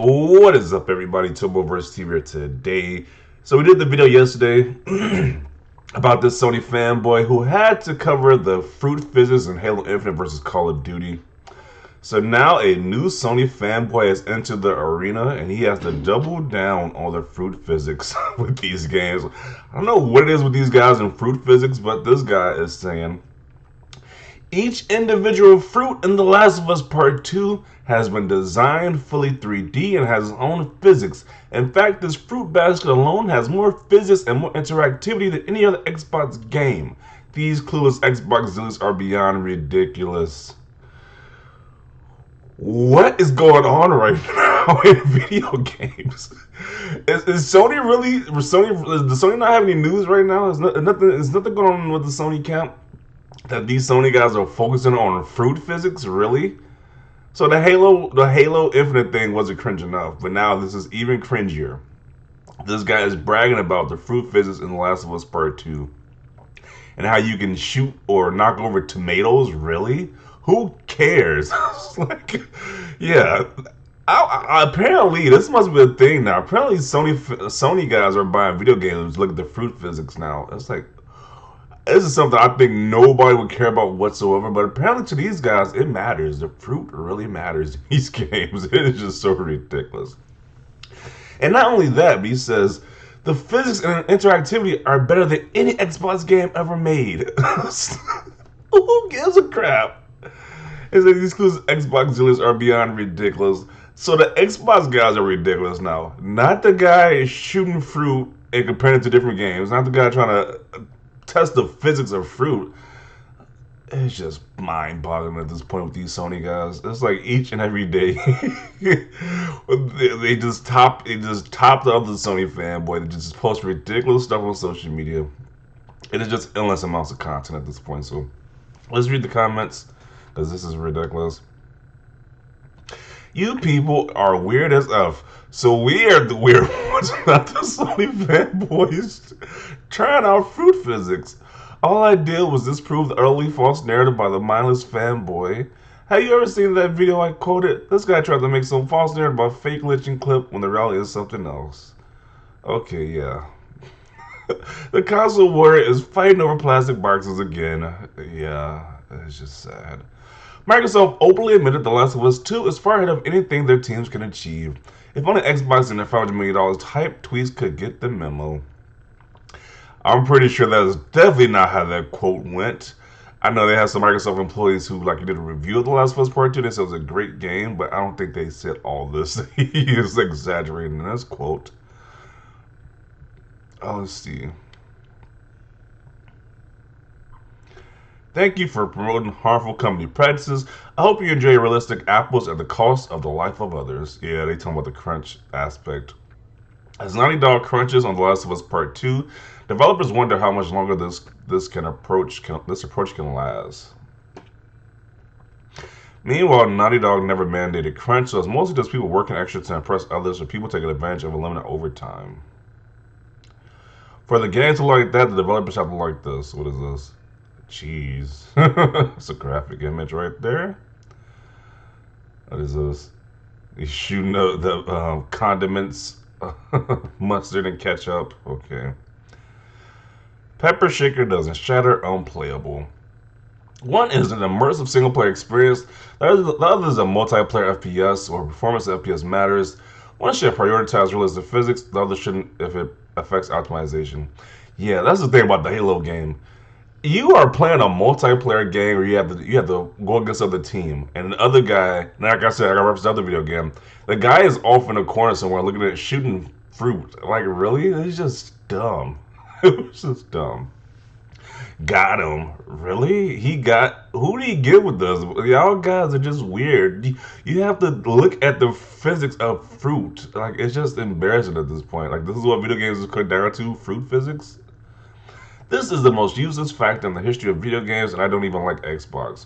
What is up, everybody? Turboverse TV here today. So we did the video yesterday about this Sony fanboy who had to cover the fruit physics in Halo Infinite versus Call of Duty. So now a new Sony fanboy has entered the arena and he has to double down on the fruit physics with these games. I don't know what it is with these guys in fruit physics, but this guy is saying each individual fruit in The Last of Us Part 2 has been designed fully 3D and has its own physics. In fact, this fruit basket alone has more physics and more interactivity than any other Xbox game. These clueless Xbox zillions are beyond ridiculous. What is going on right now in video games? Is Sony really? Does Sony not have any news right now? Is nothing going on with the Sony camp? That these Sony guys are focusing on fruit physics, really? So the Halo Infinite thing wasn't cringe enough, but now this is even cringier. This guy is bragging about the fruit physics in The Last of Us Part 2. And how you can shoot or knock over tomatoes, really? Who cares? Like, yeah. Apparently, this must be a thing now. Apparently, Sony guys are buying video games. Look at the fruit physics now. It's like, this is something I think nobody would care about whatsoever, but apparently to these guys, it matters. The fruit really matters in these games. It is just so ridiculous. And not only that, but he says, the physics and interactivity are better than any Xbox game ever made. Who gives a crap? He said these exclusive Xbox dealers are beyond ridiculous. So the Xbox guys are ridiculous now. Not the guy shooting fruit and comparing it to different games. Not the guy trying to test the physics of fruit. It's just mind-boggling at this point with these Sony guys. It's like each and every day they just top the other Sony fanboy that just post ridiculous stuff on social media. It is just endless amounts of content at this point. So let's read the comments because this is ridiculous. You people are weird as F. So we are the weird ones, not the Sony fanboys trying out fruit physics. All I did was disprove the early false narrative by the mindless fanboy. Have you ever seen that video I quoted? This guy tried to make some false narrative about fake glitching clip when the reality is something else. Okay, yeah. The console warrior is fighting over plastic boxes again. Yeah, it's just sad. Microsoft openly admitted The Last of Us 2 is far ahead of anything their teams can achieve. If only Xbox and their $500 million hype tweets could get the memo. I'm pretty sure that is definitely not how that quote went. I know they have some Microsoft employees who did a review of The Last of Us Part 2. They said it was a great game, but I don't think they said all this. He is exaggerating in this quote. Oh, let's see. Thank you for promoting harmful company practices. I hope you enjoy realistic apples at the cost of the life of others. Yeah, they talking about the crunch aspect. As Naughty Dog crunches on The Last of Us Part 2, developers wonder how much longer this approach can last. Meanwhile, Naughty Dog never mandated crunch, so it's mostly just people working extra to impress others or people taking advantage of a limited overtime. For the game to like that, the developers have to like this. What is this? Cheese. It's a graphic image right there. What is this? He's shooting the condiments, mustard and ketchup. Okay. Pepper Shaker doesn't shatter, unplayable. One is an immersive single-player experience. The other is a multiplayer FPS or performance FPS matters. One should prioritize realistic physics. The other shouldn't if it affects optimization. Yeah, that's the thing about the Halo game. You are playing a multiplayer game where you have to go against other team, and the other guy, like I said, I got reference the other video game. The guy is off in a corner somewhere looking at shooting fruit. Like, really? It's just dumb. It was just dumb. Got him. Really? Who did he get with this? Y'all guys are just weird. You have to look at the physics of fruit. Like, it's just embarrassing at this point. Like, this is what video games is cut down to, fruit physics. This is the most useless fact in the history of video games, and I don't even like Xbox.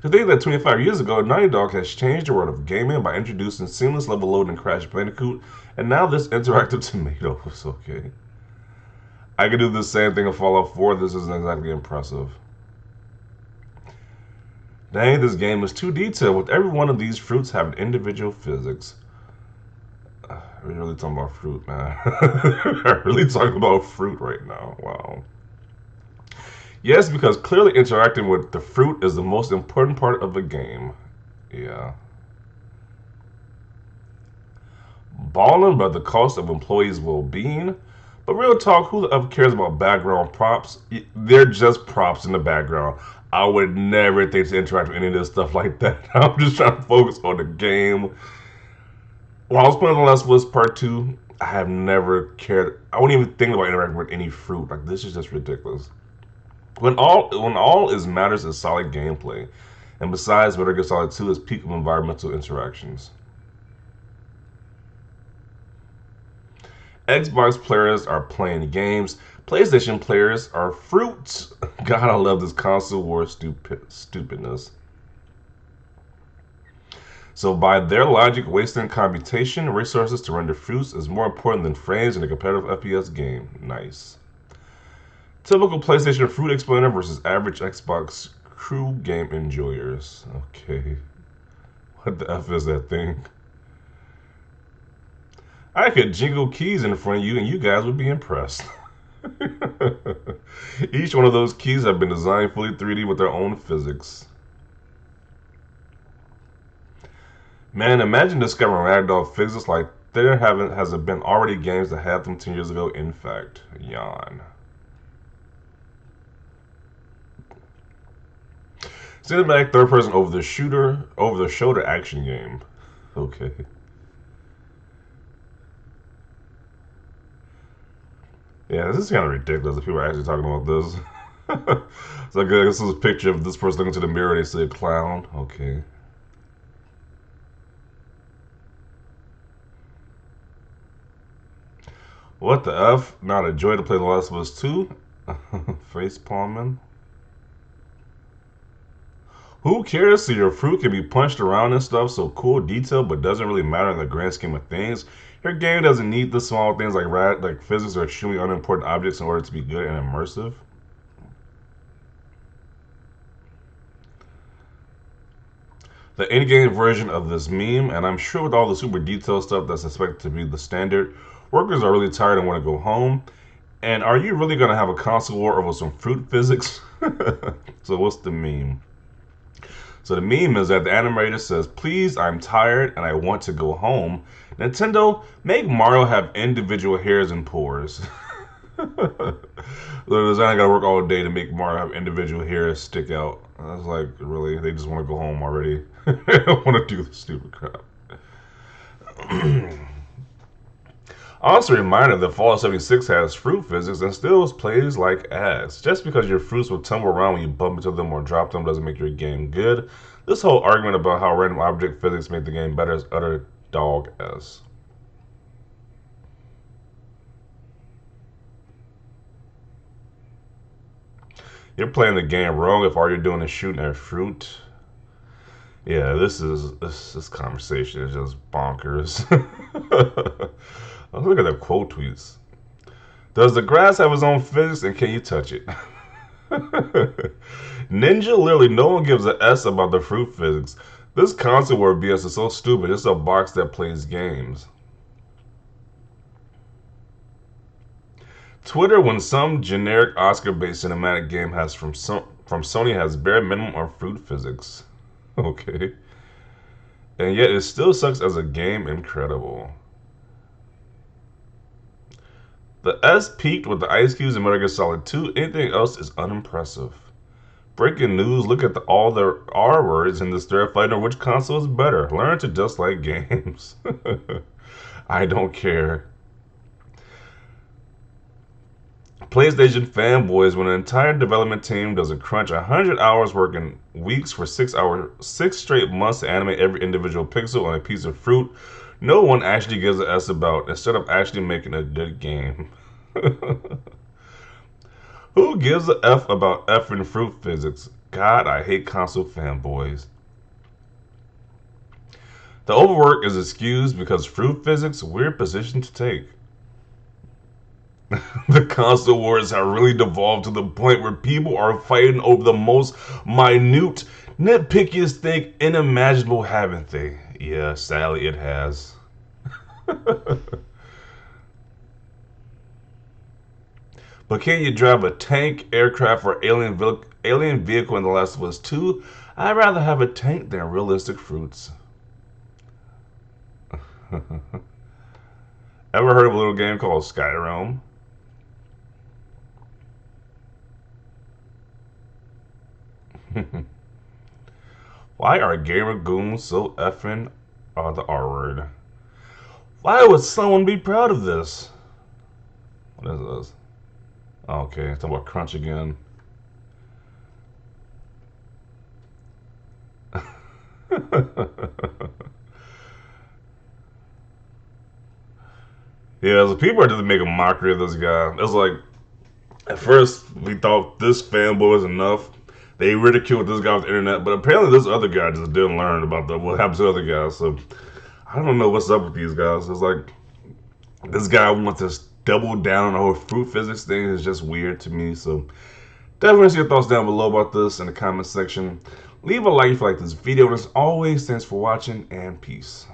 To think that 25 years ago, Naughty Dog has changed the world of gaming by introducing seamless level loading in Crash Bandicoot, and now this interactive tomato is okay. I could do the same thing in Fallout 4. This isn't exactly impressive. Dang, this game is too detailed, with every one of these fruits having individual physics. We're really talking about fruit, man. We're really talking about fruit right now. Wow. Yes, because clearly interacting with the fruit is the most important part of the game. Yeah. Balling by the cost of employees' well-being. But real talk, who the F cares about background props? They're just props in the background. I would never think to interact with any of this stuff like that. I'm just trying to focus on the game. When I was playing The Last of Us Part 2, I have never cared. I wouldn't even think about interacting with any fruit. Like, this is just ridiculous. When all is matters is solid gameplay. And besides, Metal Gear Solid 2 is peak of environmental interactions. Xbox players are playing games. PlayStation players are fruits. God, I love this console war stupidness. So by their logic, wasting computation resources to render fruits is more important than frames in a competitive FPS game. Nice. Typical PlayStation fruit explainer versus average Xbox crew game enjoyers. Okay. What the F is that thing? I could jingle keys in front of you and you guys would be impressed. Each one of those keys have been designed fully 3D with their own physics. Man, imagine discovering ragdoll physics like there hasn't been already games that had them 10 years ago. In fact, yawn. Cinematic third person over the shoulder action game. Okay. Yeah, this is kind of ridiculous if people are actually talking about this. It's like this is a picture of this person looking to the mirror and they see a clown. Okay. What the F? Not a joy to play The Last of Us 2? Face palming. Who cares? So your fruit can be punched around and stuff, so cool detail, but doesn't really matter in the grand scheme of things. Your game doesn't need the small things like physics or extremely unimportant objects in order to be good and immersive. The in-game version of this meme, and I'm sure with all the super detailed stuff that's expected to be the standard, workers are really tired and want to go home. And are you really going to have a console war over some fruit physics? So what's the meme? So the meme is that the animator says, "Please, I'm tired and I want to go home. Nintendo, make Mario have individual hairs and pores." The designer got to work all day to make Mario have individual hairs stick out. I was like, really? They just want to go home already. They don't want to do the stupid crap. Also, a reminder that Fallout 76 has fruit physics and still plays like ass. Just because your fruits will tumble around when you bump into them or drop them doesn't make your game good. This whole argument about how random object physics make the game better is utter dog ass. You're playing the game wrong if all you're doing is shooting at fruit. Yeah, this conversation is just bonkers. Look at the quote tweets. Does the grass have its own physics and can you touch it? Ninja, literally no one gives a S about the fruit physics. This console war BS is so stupid. It's a box that plays games. Twitter, when some generic Oscar-based cinematic game has from Sony has bare minimum of fruit physics. Okay. And yet it still sucks as a game. Incredible. The S peaked with the ice cubes in Metal Gear Solid 2. Anything else is unimpressive. Breaking news, look at all the R words in this thread fighting over which console is better. Learn to just like games. I don't care. PlayStation fanboys, when an entire development team does a crunch 100 hours working weeks for 6 straight months to animate every individual pixel on a piece of fruit, no one actually gives a S about instead of actually making a good game. Who gives a F about effing fruit physics? God, I hate console fanboys. The overwork is excused because fruit physics, weird position to take. The console wars have really devolved to the point where people are fighting over the most minute Nitpickiest thing unimaginable, haven't they? Yeah, sadly it has. But can you drive a tank, aircraft, or alien vehicle in The Last of Us 2? I'd rather have a tank than realistic fruits. Ever heard of a little game called Skyrim? Why are gamer goons so effing the R word? Why would someone be proud of this? What is this? Okay, talking about crunch again. Yeah, so people are just making a mockery of this guy. It's like, at first, we thought this fanboy was enough. They ridiculed this guy on the internet, but apparently this other guy just didn't learn about what happened to other guys. So, I don't know what's up with these guys. It's like, this guy wants to double down on the whole fruit physics thing. Is just weird to me. So, definitely share your thoughts down below about this in the comment section. Leave a like if you like this video. And as always, thanks for watching, and peace.